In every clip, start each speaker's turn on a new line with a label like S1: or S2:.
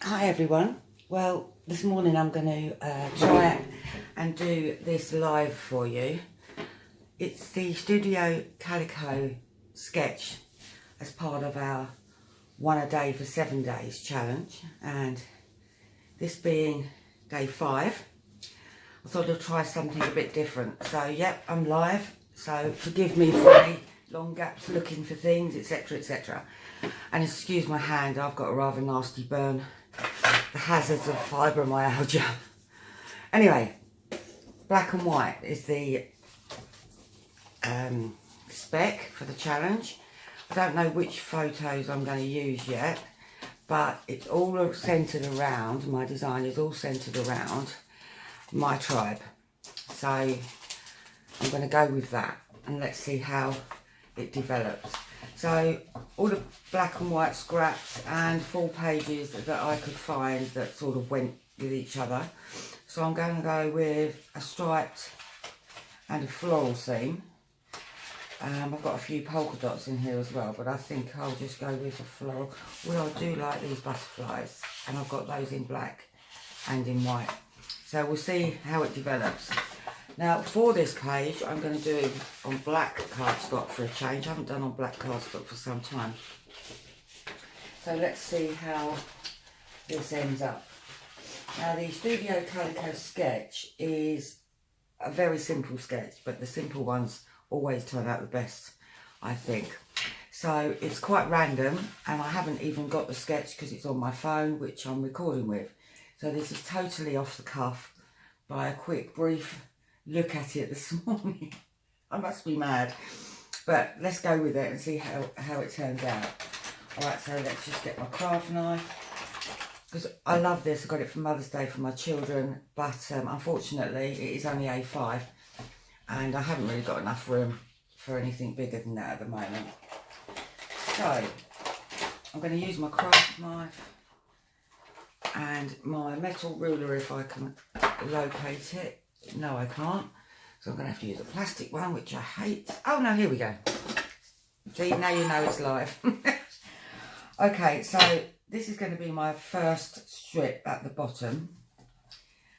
S1: Hi everyone. Well, this morning I'm going to try and do this live for you. It's the Studio Calico sketch as part of our 1 a day for 7 days challenge, and this being day 5, I thought I'd try something a bit different. So yep, I'm live, so forgive me for any long gaps looking for things, etc, etc. And excuse my hand, I've got a rather nasty burn. The hazards of fibromyalgia. Anyway, black and white is the spec for the challenge. I don't know which photos I'm going to use yet, but it's all centered around, my design is all centered around my tribe. So I'm going to go with that and let's see how it develops. So all the black and white scraps and full pages that I could find that sort of went with each other. So I'm going to go with a striped and a floral theme. I've got a few polka dots in here as well, but I think I'll just go with a floral. Well, I do like these butterflies, and I've got those in black and in white. So we'll see how it develops. Now for this page I'm going to do it on black cardstock for a change. I haven't done on black cardstock for some time. So let's see how this ends up. Now the Studio Calico sketch is a very simple sketch, but the simple ones always turn out the best, I think. So it's quite random, and I haven't even got the sketch because it's on my phone, which I'm recording with. So this is totally off the cuff by a quick brief look at it this morning. I must be mad, but let's go with it and see how it turns out. Alright, so let's just get my craft knife, because I love this. I got it for Mother's Day for my children, but unfortunately it is only A5 and I haven't really got enough room for anything bigger than that at the moment. So I'm going to use my craft knife and my metal ruler if I can locate it. No, I can't. So I'm going to have to use a plastic one, which I hate. Oh, no, here we go. See, now you know it's live. Okay, so this is going to be my first strip at the bottom.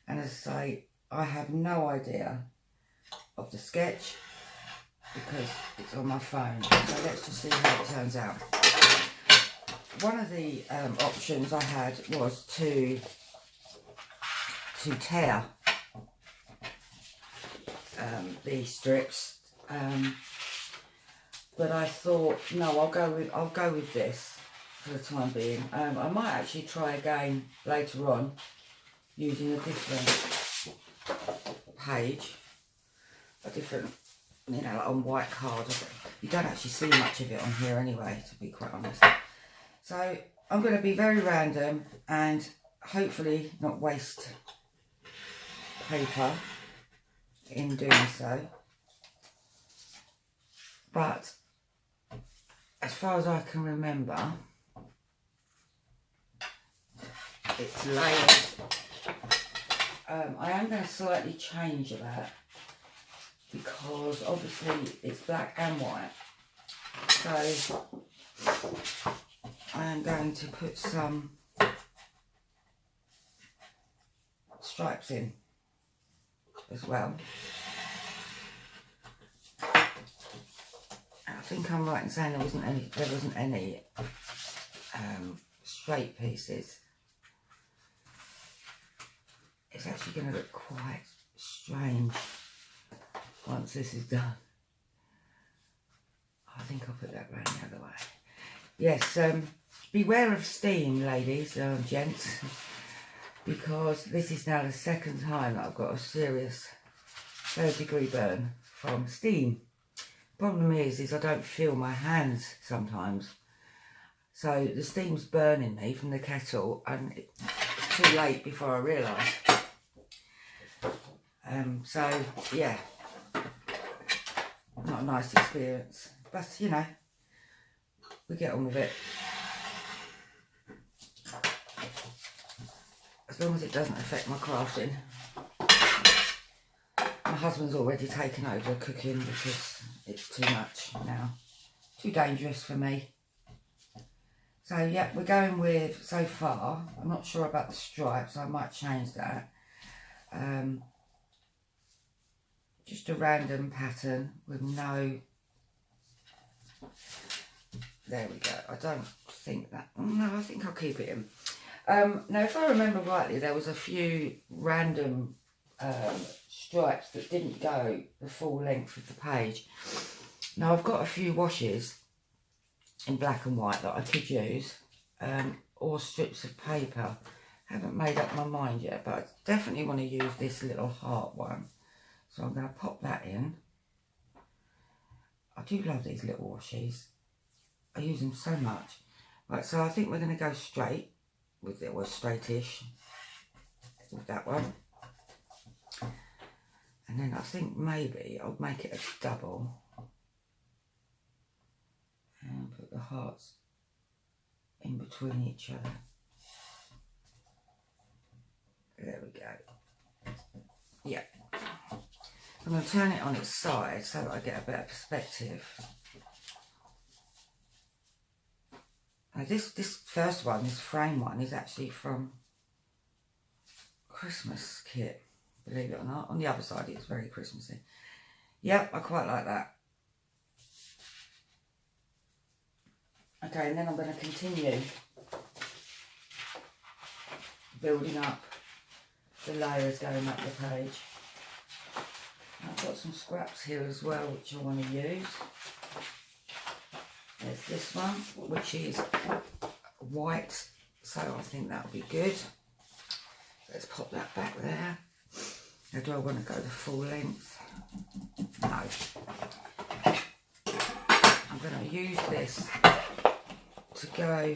S1: And as I say, I have no idea of the sketch because it's on my phone. So let's just see how it turns out. One of the options I had was to tear these strips, but I thought no, I'll go with this for the time being. I might actually try again later on using a different page, a different, you know, like on white card. You don't actually see much of it on here anyway, to be quite honest. So I'm going to be very random and hopefully not waste paper in doing so, but as far as I can remember, it's layers. I am going to slightly change that because obviously it's black and white, so I am going to put some stripes in as well. I think I'm right in saying there wasn't any straight pieces. It's actually going to look quite strange once this is done. I think I'll put that round the other way. Yes, beware of steam, ladies and gents, because this is now the second time that I've got a serious 3rd-degree burn from steam. Problem is I don't feel my hands sometimes, so the steam's burning me from the kettle and it's too late before I realise. So yeah, not a nice experience, but you know, we get on with it. As long as it doesn't affect my crafting. My husband's already taken over cooking because it's too much now. Too dangerous for me. So yeah, we're going with, so far, I'm not sure about the stripes, I might change that. Just a random pattern with no, there we go. I don't think that, no, I think I'll keep it in. Now if I remember rightly, there was a few random stripes that didn't go the full length of the page. Now I've got a few washes in black and white that I could use, or strips of paper. Haven't made up my mind yet, but I definitely want to use this little heart one. So I'm going to pop that in. I do love these little washies. I use them so much. Right, so I think we're going to go straight with it, or straightish with that one. And then I think maybe I'll make it a double. And put the hearts in between each other. There we go. Yeah. I'm going to turn it on its side so that I get a better perspective. Now this first one, this frame one, is actually from Christmas kit, believe it or not. On the other side it's very Christmassy. Yep, I quite like that. Okay, and then I'm going to continue building up the layers going up the page. I've got some scraps here as well which I want to use. There's this one which is white, so I think that'll be good. Let's pop that back there. Now do I want to go the full length? No. I'm going to use this to go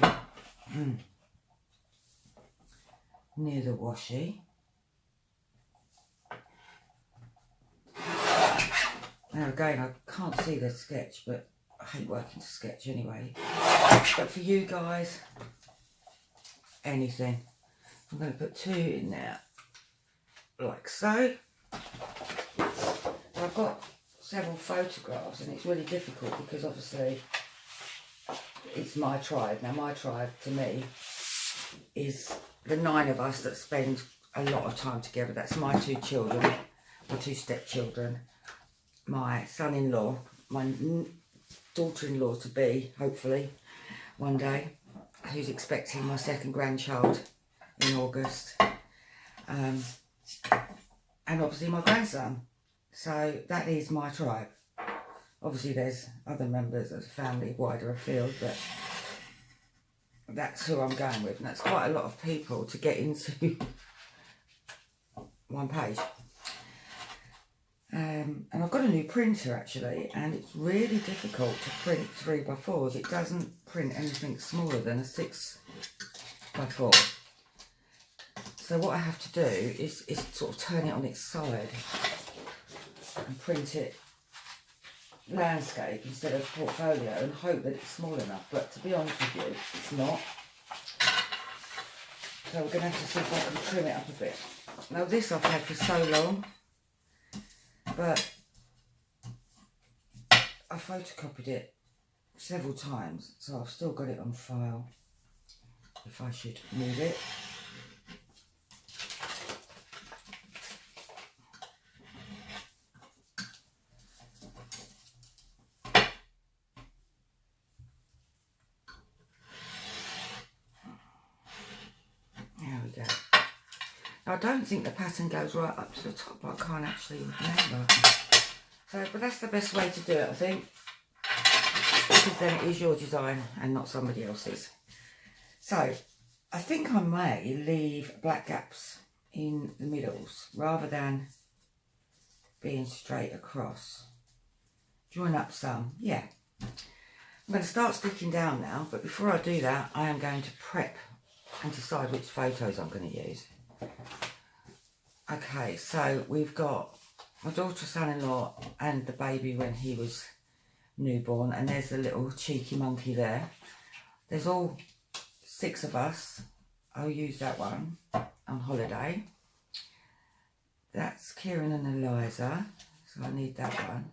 S1: near the washi. Now again, I can't see the sketch, but I hate working to sketch anyway. But for you guys, anything. I'm going to put 2 in there, like so. I've got several photographs and it's really difficult because obviously it's my tribe. Now my tribe to me is the 9 of us that spend a lot of time together. That's my 2 children, my 2 stepchildren, my son-in-law, my daughter-in-law to be, hopefully, one day, who's expecting my 2nd grandchild in August, and obviously my grandson. So that is my tribe. Obviously there's other members of the family wider afield, but that's who I'm going with, and that's quite a lot of people to get into one page. And I've got a new printer actually, and it's really difficult to print 3x4s. It doesn't print anything smaller than a 6x4. So what I have to do is sort of turn it on its side and print it landscape instead of portfolio and hope that it's small enough. But to be honest with you, it's not. So we're going to have to see if I can trim it up a bit. Now this I've had for so long, but I photocopied it several times, so I've still got it on file if I should move it. There we go. Now, I don't think the pattern goes right up to the top, but I can't actually remember. So, but that's the best way to do it, I think, because then it is your design and not somebody else's. So, I think I may leave black gaps in the middles rather than being straight across. Join up some, yeah. I'm going to start sticking down now, but before I do that, I am going to prep and decide which photos I'm going to use. Okay, so we've got my daughter, son-in-law and the baby when he was newborn, and there's the little cheeky monkey there. There's all 6 of us. I'll use that one on holiday. That's Kieran and Eliza, so I need that one.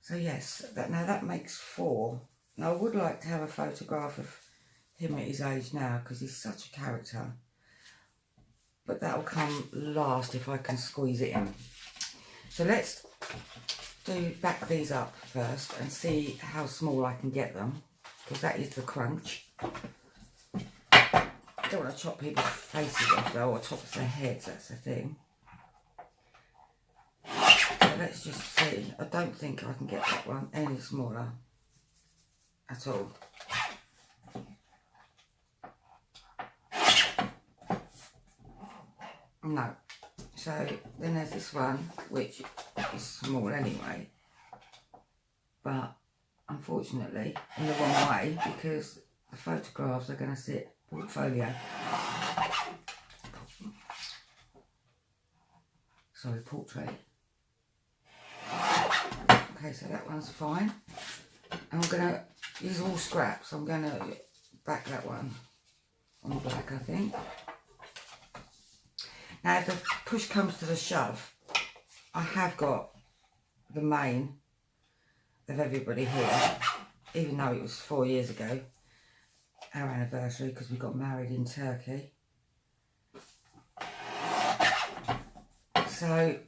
S1: So yes, now that makes 4 Now, I would like to have a photograph of him at his age now because he's such a character. But that'll come last if I can squeeze it in. So let's back these up first and see how small I can get them, because that is the crunch. I don't want to chop people's faces off though, or top of their heads, that's the thing. So let's just see. I don't think I can get that one any smaller at all. No. So then there's this one, which is small anyway, but unfortunately in the wrong way, because the photographs are going to sit portfolio. Sorry, portrait. Okay, so that one's fine. And I'm going to, these are all scraps, I'm going to back that one on black, I think. Now, if the push comes to the shove, I have got the mane of everybody here, even though it was 4 years ago, our anniversary, because we got married in Turkey. So,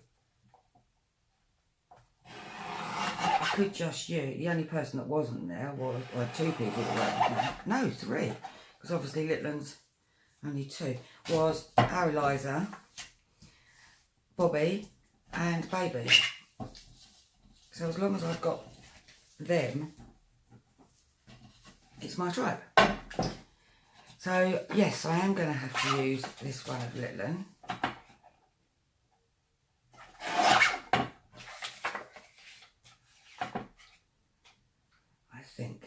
S1: I could just use, the only person that wasn't there was, well, 2 people that were, no, 3, because obviously Litland's only 2, was our Eliza, Bobby and Baby. So as long as I've got them, it's my tribe. So yes, I am going to have to use this one of Litland. I think.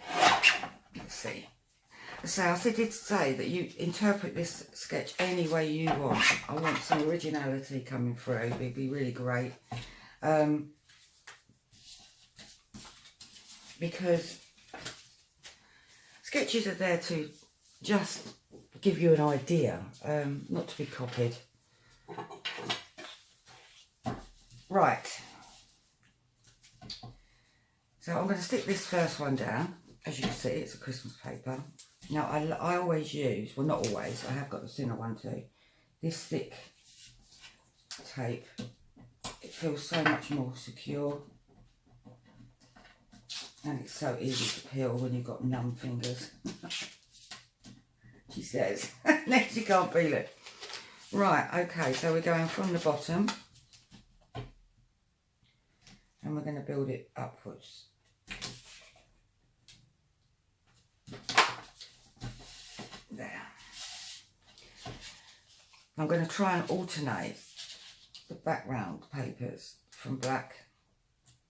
S1: Let's see. So I did say that you interpret this sketch any way you want. I want some originality coming through. It'd be really great. Because sketches are there to just give you an idea, not to be copied. Right. So I'm going to stick this first one down. As you can see, it's a Christmas paper. Now, I always use, well not always, I have got the thinner one too, this thick tape. It feels so much more secure. And it's so easy to peel when you've got numb fingers. She says. Next you can't peel it. Right, okay, so we're going from the bottom. And we're going to build it upwards. There. I'm going to try and alternate the background papers from black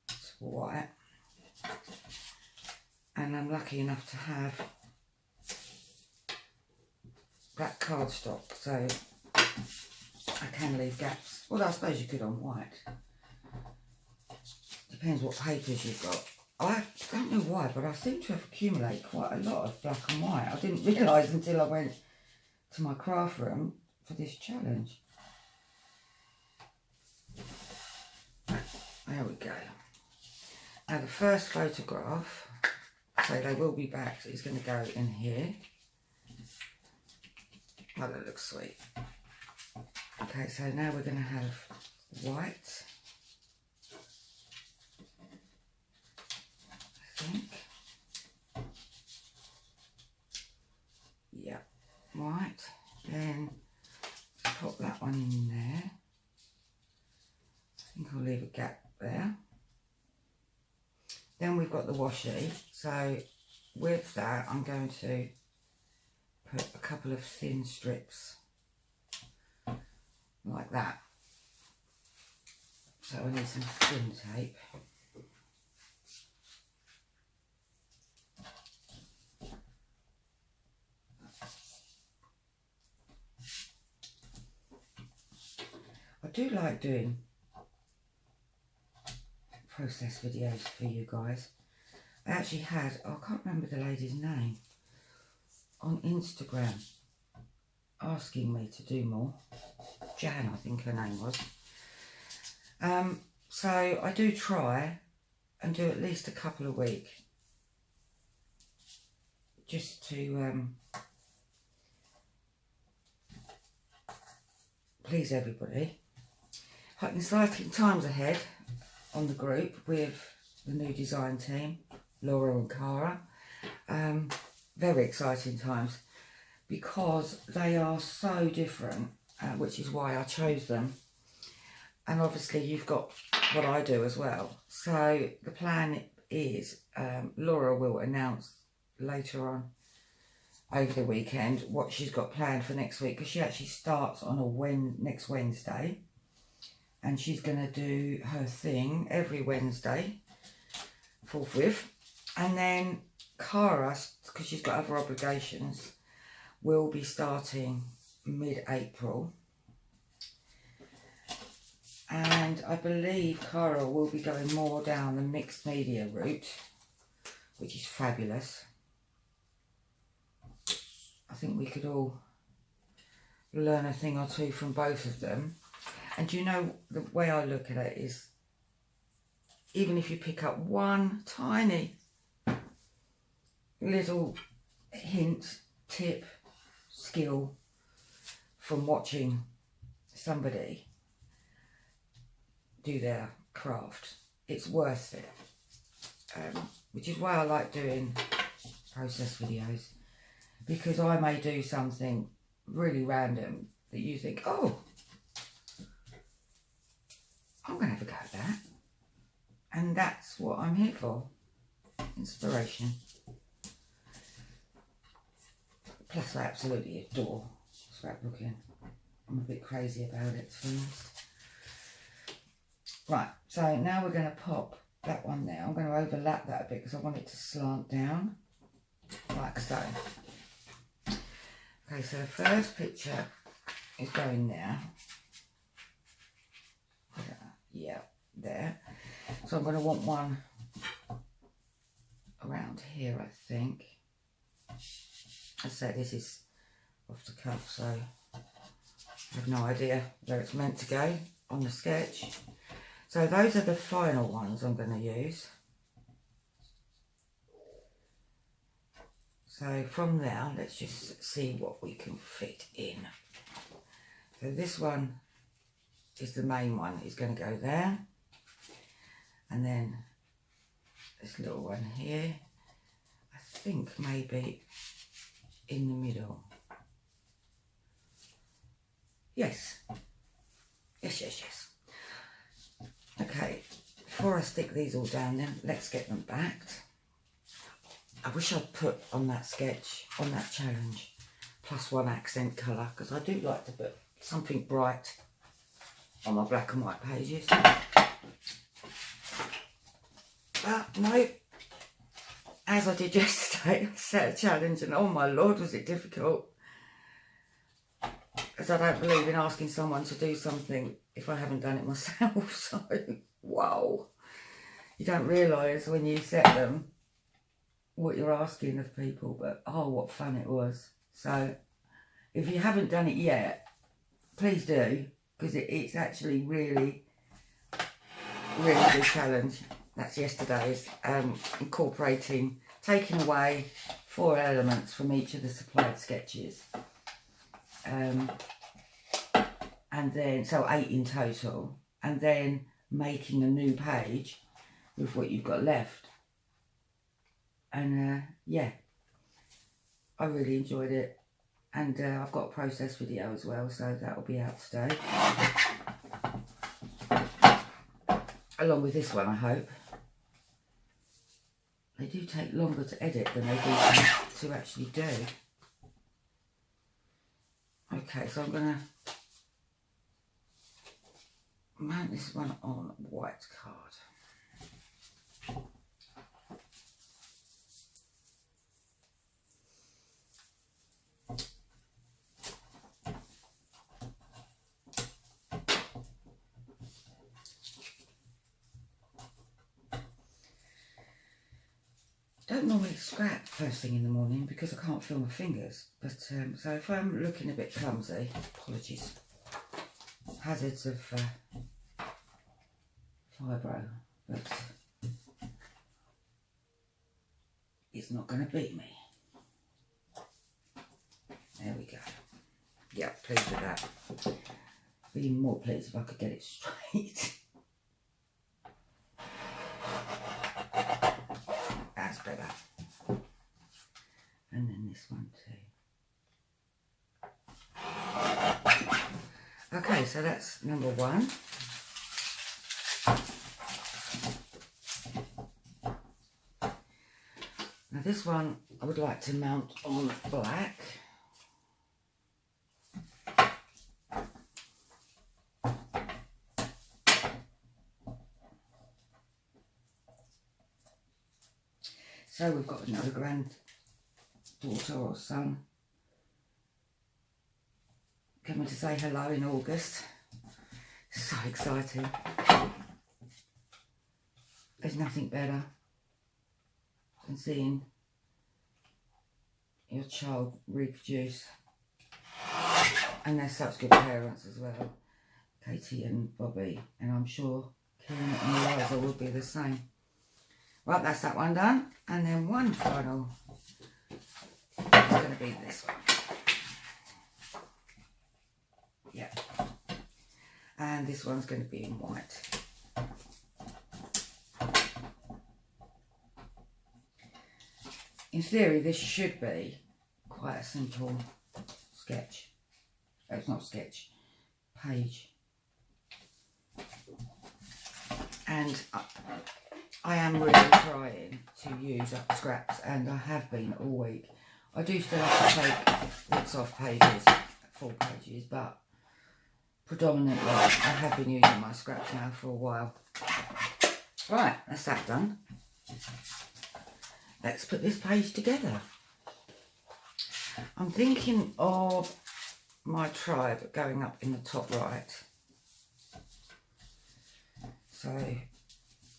S1: to white, and I'm lucky enough to have black cardstock, so I can leave gaps. Well, I suppose you could on white. Depends what papers you've got. I don't know why, but I seem to have accumulated quite a lot of black and white. I didn't realise until I went to my craft room for this challenge. There we go. Now the first photograph, so they will be back, so it's going to go in here. Oh, that looks sweet. Okay, so now we're going to have white. I think. Yeah, white. Then pop that one in there. I think I'll leave a gap there. Then we've got the washi. So with that, I'm going to put a couple of thin strips like that. So I need some thin tape. I do like doing process videos for you guys. I actually had, I can't remember the lady's name, on Instagram asking me to do more. Jan, I think her name was. So I do try and do at least a couple a week. just to please everybody. Exciting times ahead on the group with the new design team, Laura and Cara. Very exciting times because they are so different, which is why I chose them. And obviously you've got what I do as well. So the plan is Laura will announce later on over the weekend what she's got planned for next week, because she actually starts on next Wednesday, and she's going to do her thing every Wednesday forthwith. And then Cara, because she's got other obligations, will be starting mid-April. And I believe Cara will be going more down the mixed media route, which is fabulous. I think we could all learn a thing or two from both of them. And you know, the way I look at it is, even if you pick up one tiny little hint, tip, skill from watching somebody do their craft, it's worth it. Which is why I like doing process videos, because I may do something really random that you think, oh, I'm going to have a go at that. And that's what I'm here for. Inspiration. Plus I absolutely adore scrapbooking. I'm a bit crazy about it, to be honest. Right, so now we're going to pop that one there. I'm going to overlap that a bit because I want it to slant down like so. Okay, so the first picture is going there. Yeah, there. So I'm going to want one around here, I think. As I said, this is off the cuff, so I have no idea where it's meant to go on the sketch. So those are the final ones I'm going to use. So from there, let's just see what we can fit in. So this one is the main one, is going to go there. And then this little one here, I think maybe in the middle. Yes. Yes. Okay, before I stick these all down then, let's get them backed. I wish I'd put on that sketch, on that challenge, +1 accent colour, because I do like to put something bright on my black and white pages. But no, as I did yesterday, I set a challenge and oh my lord was it difficult. As I don't believe in asking someone to do something if I haven't done it myself, so wow. You don't realise when you set them what you're asking of people, but oh what fun it was. So if you haven't done it yet, please do, because it's actually really good challenge. That's yesterday's, incorporating, taking away 4 elements from each of the supplied sketches. And then, so 8 in total, and then making a new page with what you've got left. And yeah, I really enjoyed it. And I've got a process video as well, so that will be out today. Along with this one, I hope. They do take longer to edit than they do to actually do. Okay, so I'm going to mount this one on white card. I don't normally scrap first thing in the morning because I can't feel my fingers, but so if I'm looking a bit clumsy, apologies, hazards of fibro, but it's not going to beat me. Yeah, pleased with that. Be even more pleased if I could get it straight. That's better. And then this one too. Okay, so that's number one. Now this one I would like to mount on black. So we've got another granddaughter or son coming to say hello in August. So exciting. There's nothing better than seeing your child reproduce. And they're such good parents as well, Katie and Bobby, and I'm sure Kieran and Eliza will be the same. Right, that's that one done. And then one final is going to be this one. Yeah. And this one's going to be in white. In theory, this should be quite a simple sketch. It's not sketch, page. And I am really trying to use up scraps, and I have been all week. I do still have to take bits off pages, full pages, but predominantly I have been using my scraps now for a while. Right, that's that done. Let's put this page together. I'm thinking of my tribe going up in the top right. So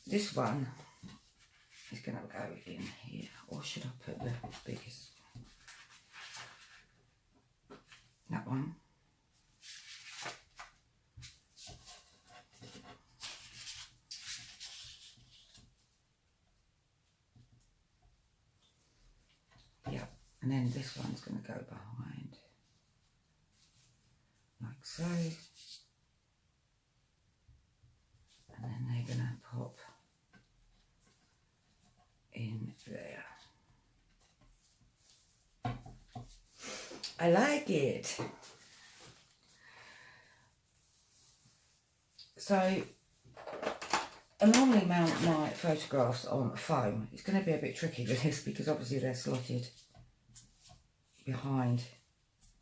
S1: this one is going to go in here, or should I put the biggest? That one. Yeah, and then this one's going to go behind, like so. And then they're going to pop in there. I like it. So I normally mount my photographs on foam. It's going to be a bit tricky with this because obviously they're slotted behind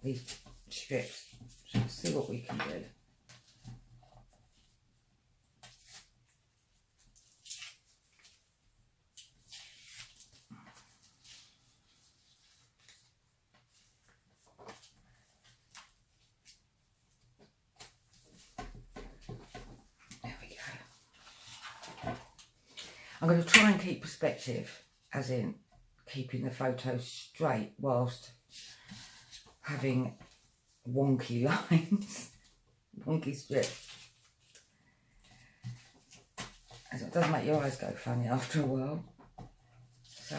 S1: these strips. So let's see what we can do. I'm going to try and keep perspective, as in keeping the photo straight whilst having wonky lines, wonky strips. As it does make your eyes go funny after a while. So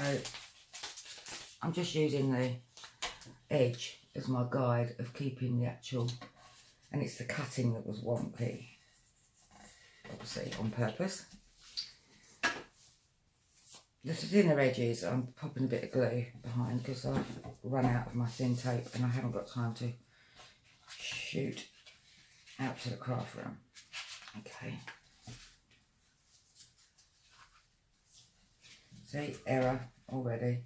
S1: I'm just using the edge as my guide of keeping the actual, and it's the cutting that was wonky, obviously on purpose. The thinner edges, I'm popping a bit of glue behind because I've run out of my thin tape and I haven't got time to shoot out to the craft room. Okay. See, error already.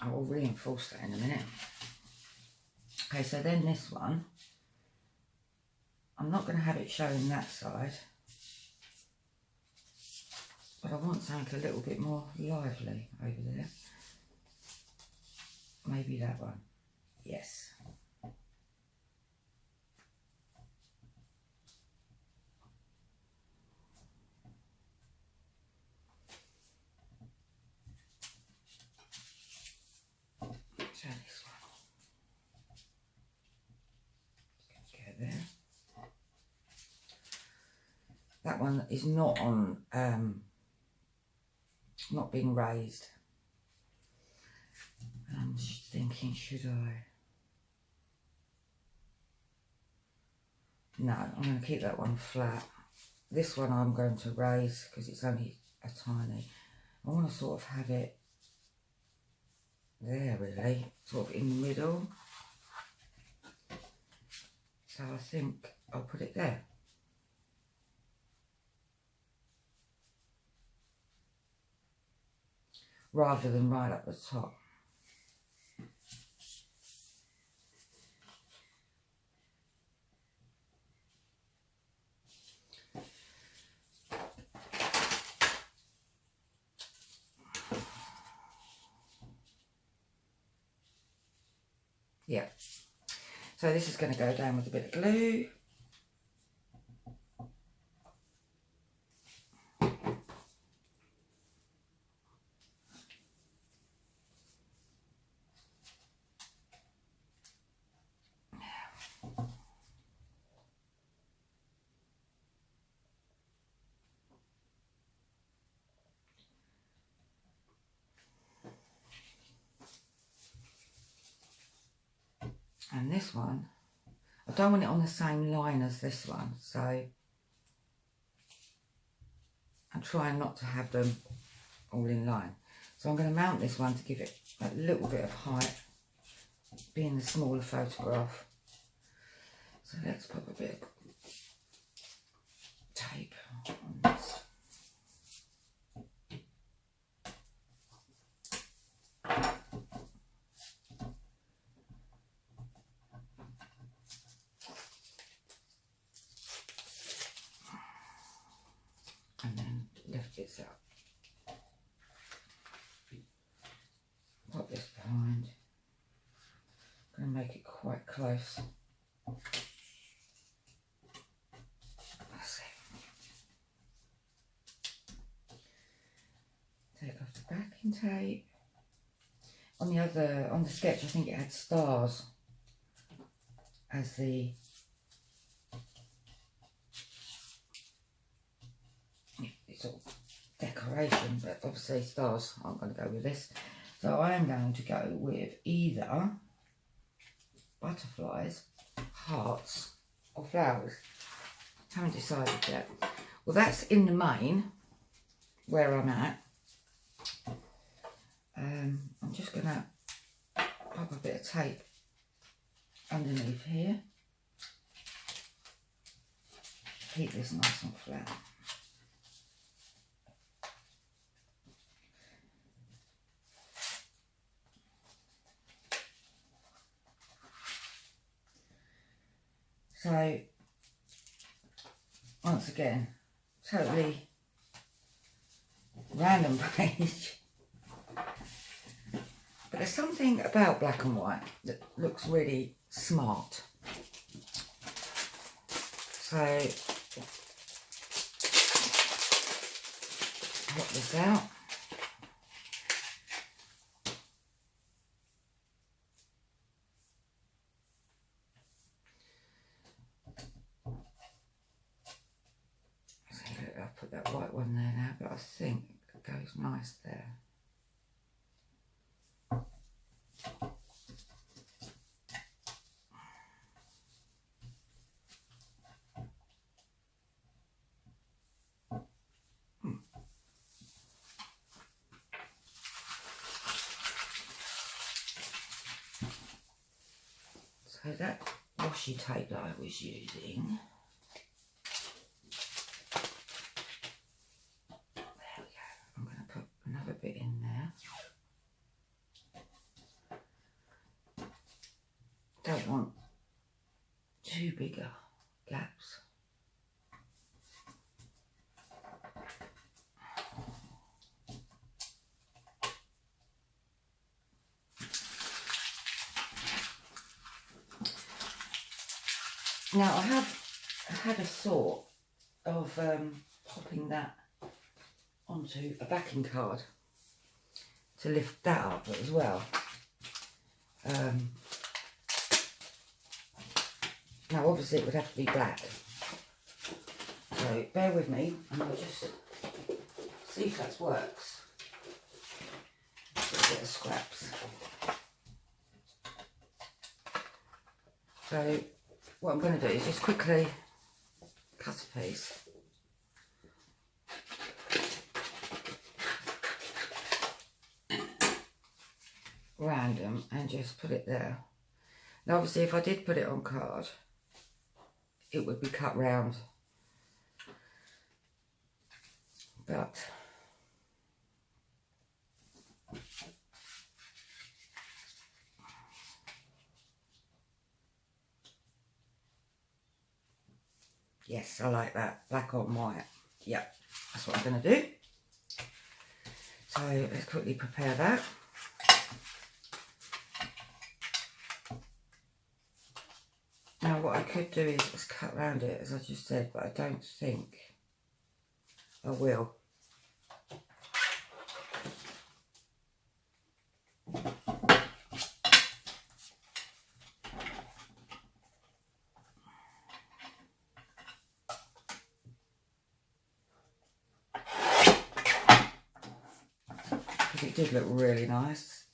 S1: I will reinforce that in a minute. Okay, so then this one, I'm not going to have it showing that side, but I want something a little bit more lively over there. Maybe that one. Yes. So this one. That one is not on, not being raised. I'm just thinking, should I? No, I'm going to keep that one flat. This one I'm going to raise because it's only a tiny. I want to sort of have it there really, sort of in the middle. So I think I'll put it there. Rather than right at the top. Yeah. So this is going to go down with a bit of glue. And this one, I don't want it on the same line as this one, so I'm trying not to have them all in line. So I'm going to mount this one to give it a little bit of height, being the smaller photograph. So let's put a bit of tape on this. And then lift this up. Put this behind. I'm going to make it quite close. Let's see. Take off the backing tape. On the sketch, I think it had stars as the sort of decoration, but obviously stars aren't going to go with this. So I am going to go with either butterflies, hearts, or flowers. Haven't decided yet. Well, that's in the main where I'm at. I'm just going to pop a bit of tape underneath here. Keep this nice and flat. So, once again, totally random page. But there's something about black and white that looks really smart. So, pop this out. I'll put that white one there now, but I think it goes nice there. So that washi tape that I was using, there we go. I'm going to put another bit in there. Don't want too big gaps. Now I have had a thought of popping that onto a backing card to lift that up as well. Now obviously it would have to be black. So bear with me and I'll just see if that works. A bit of scraps. So what I'm going to do is just quickly cut a piece. Random and just put it there. Now obviously if I did put it on card, it would be cut round. But yes, I like that. Black on white. Yep, that's what I'm going to do. So let's quickly prepare that. Now what I could do is just cut around it as I just said, but I don't think I will. Because it did look really nice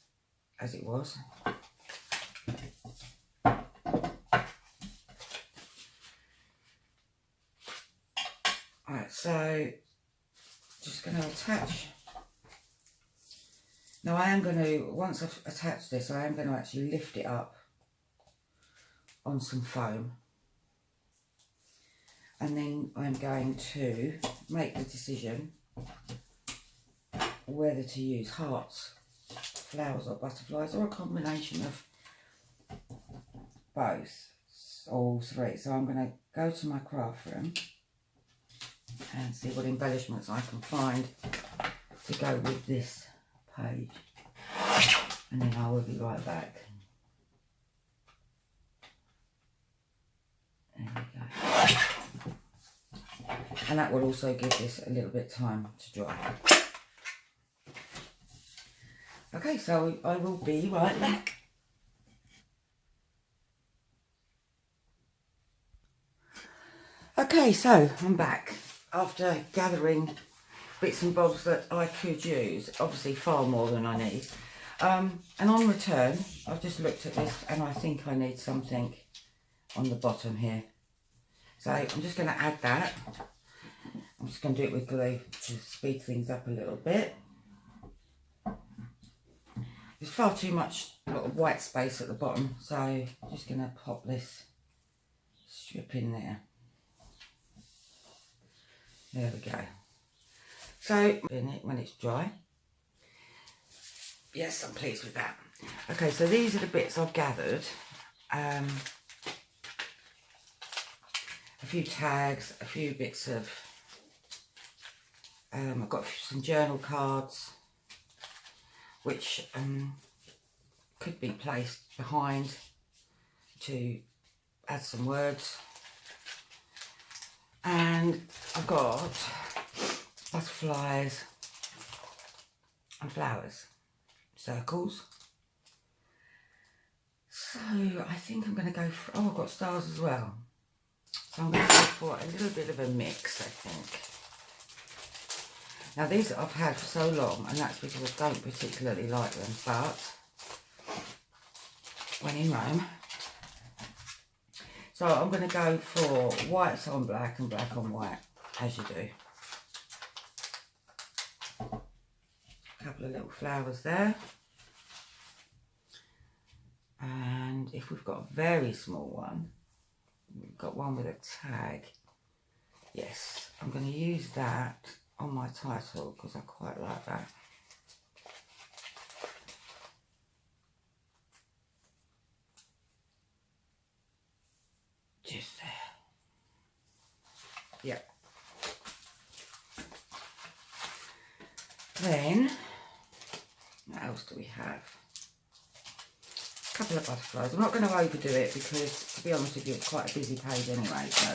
S1: as it was. Right, so just going to attach. Now I am going to, once I've attached this, I am going to actually lift it up on some foam. And then I'm going to make the decision whether to use hearts, flowers or butterflies, or a combination of both, all three. So I'm going to go to my craft room and see what embellishments I can find to go with this page, and then I will be right back. There we go. And that will also give this a little bit of time to dry. Okay, so I will be right back. Okay, so I'm back after gathering bits and bobs that I could use, obviously far more than I need. And on return, I've just looked at this and I think I need something on the bottom here. So I'm just going to add that. I'm just going to do it with glue to speed things up a little bit. There's far too much lot of white space at the bottom, so I'm just going to pop this strip in there. There we go. So, in it when it's dry. Yes, I'm pleased with that. Okay, so these are the bits I've gathered. A few tags, a few bits of... I've got some journal cards, which could be placed behind to add some words. And I've got butterflies and flowers, circles. So I think I'm going to go for, oh, I've got stars as well. So I'm going to go for a little bit of a mix, I think. Now these I've had for so long, and that's because I don't particularly like them, but when in Rome. So I'm going to go for whites on black and black on white, as you do. A couple of little flowers there. And if we've got a very small one, we've got one with a tag. Yes, I'm going to use that on my title because I quite like that. Just there. Yep. Then, what else do we have? A couple of butterflies. I'm not going to overdo it because, to be honest with you, it's quite a busy page anyway, so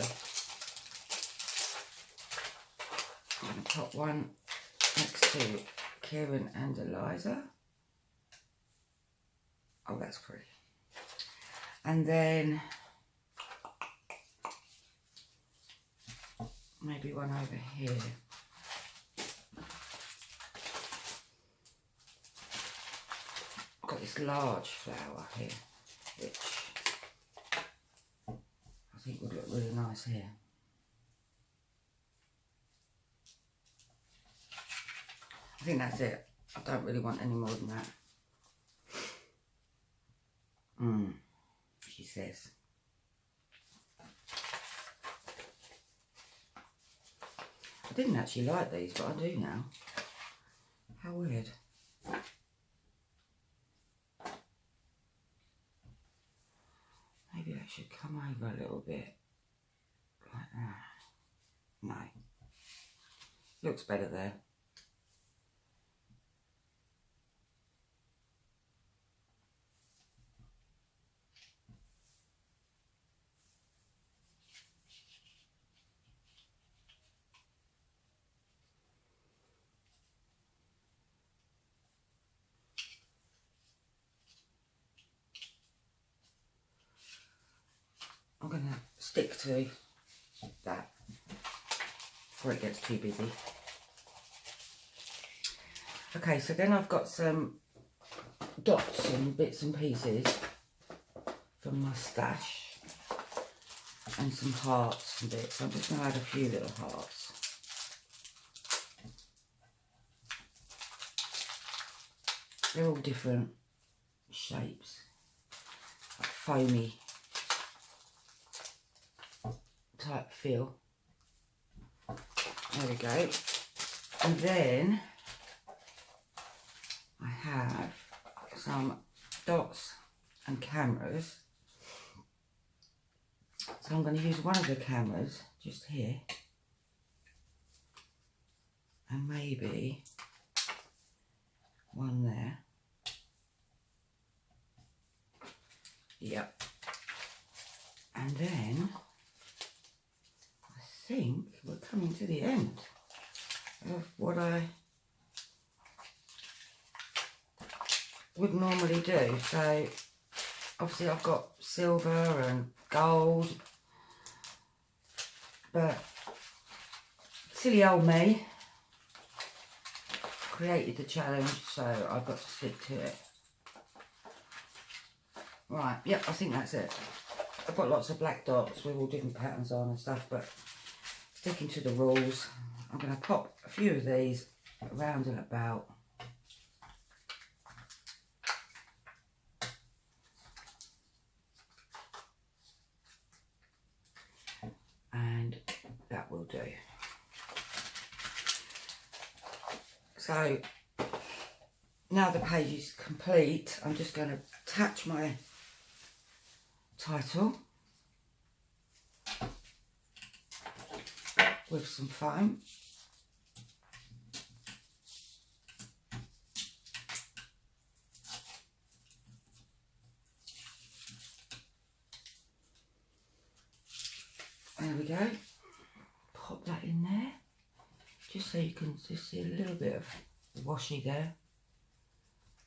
S1: I'm going to pop one next to Kieran and Eliza. Oh, that's pretty. And then maybe one over here. I've got this large flower here, which I think would look really nice here. I think that's it. I don't really want any more than that. She says. I didn't actually like these, but I do now. How weird. Maybe that should come over a little bit. Like that. No. Looks better there. I'm going to stick to that before it gets too busy. Okay, so then I've got some dots and bits and pieces from my stash and some hearts and bits. I'm just going to add a few little hearts. They're all different shapes, like foamy type feel. There we go. And then I have some dots and cameras. So I'm going to use one of the cameras just here. And maybe one there. Yep. And then I think we're coming to the end of what I would normally do. So obviously I've got silver and gold, but silly old me created the challenge, so I've got to stick to it. Right, yep, I think that's it. I've got lots of black dots with all different patterns on and stuff, but sticking to the rules, I'm going to pop a few of these around and about. And that will do. So now the page is complete, I'm just going to attach my title with some foam. There we go. Pop that in there, just so you can just see a little bit of washi there.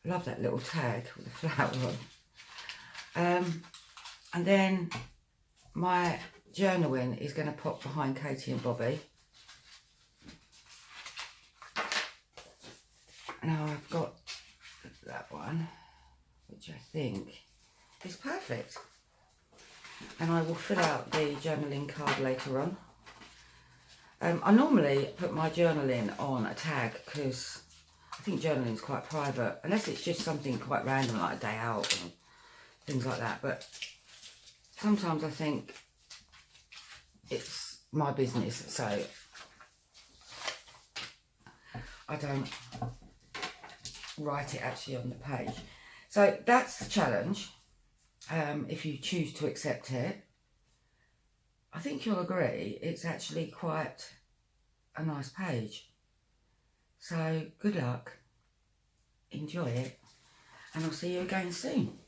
S1: I love that little tag with the flower on. And then my journaling is going to pop behind Katie and Bobby. Now I've got that one, which I think is perfect. And I will fill out the journaling card later on. I normally put my journaling on a tag because I think journaling is quite private, unless it's just something quite random like a day out and things like that. But sometimes I think it's my business, so I don't write it actually on the page. So that's the challenge. If you choose to accept it, I think you'll agree it's actually quite a nice page. So good luck, enjoy it, and I'll see you again soon.